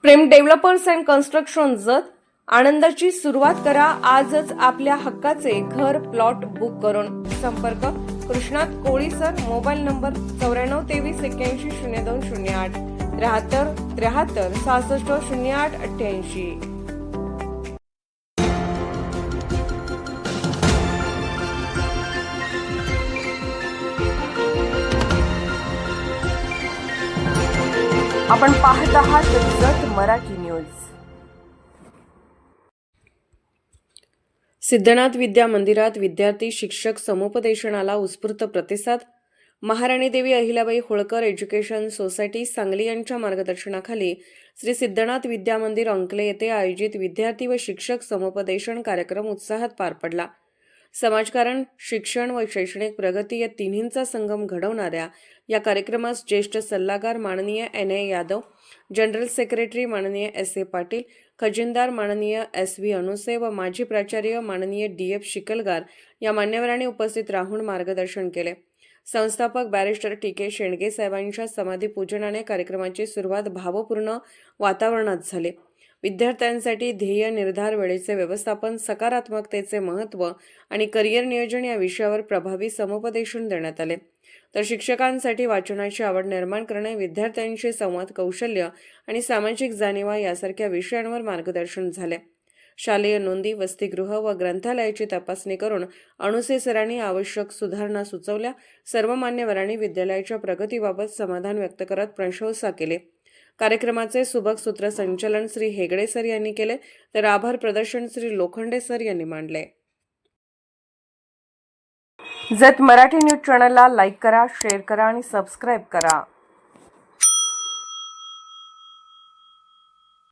Prem developers and construction जत आनंदाची सुरुवात करा आजच आपल्या हक्काचे घर प्लॉट बुक करून संपर्क कृष्णात कोळी सर मोबाईल नंबर 9423810208 73 66 08 88। आपण पाहत आहात जत मराठी न्यूज। सिद्धनाथ विद्या मंदिरात विद्यार्थी शिक्षक समुपदेशनाला उत्स्फूर्त प्रतिसाद। महाराणी देवी अहिल्याबाई होळकर एज्युकेशन सोसायटी सांगली यांच्या मार्गदर्शनाखाली श्री सिद्धनाथ विद्या मंदिर अंकले येथे आयोजित विद्यार्थी व शिक्षक समुपदेशन कार्यक्रम उत्साहात पार पडला। समाजकारण, शिक्षण व शैक्षणिक प्रगती या तिन्हींचा संगम घडवणाऱ्या या कार्यक्रमास ज्येष्ठ सल्लागार माननीय NA यादव, जनरल सेक्रेटरी माननीय SA पाटील, खजिनदार माननीय SV अनुसे व माजी प्राचार्य माननीय DF शिकलगार या मान्यवरांनी उपस्थित राहून मार्गदर्शन केले। संस्थापक बॅरिस्टर TK शेंडगे साहेबांच्या समाधी पूजनाने कार्यक्रमाची सुरुवात भावपूर्ण वातावरणात झाली। विद्यार्थ्यांसाठी ध्येय निर्धार, वेळेचे व्यवस्थापन, सकारात्मकतेचे महत्त्व आणि करिअर नियोजन या विषयावर प्रभावी समुपदेशन देण्यात आले। तर शिक्षकांसाठी वाचनाची आवड निर्माण करणे, विद्यार्थ्यांशी संवाद कौशल्य आणि सामाजिक जाणीवा यासारख्या विषयांवर मार्गदर्शन झाले। शालेय नोंदी, वसतिगृह व ग्रंथालयाची तपासणी करून अनुसे सरांनी आवश्यक सुधारणा सुचवल्या। सर्व मान्यवरांनी विद्यालयाच्या प्रगतीबाबत समाधान व्यक्त करत प्रशंसा केली। कार्यक्रमाचे सुबक सूत्रसंचालन श्री हेगडे सर यांनी केले, तर आभार प्रदर्शन श्री लोखंडे सर यांनी मांडले। जत मराठी न्यूज चॅनलला लाईक करा, शेअर करा आणि सबस्क्राईब करा।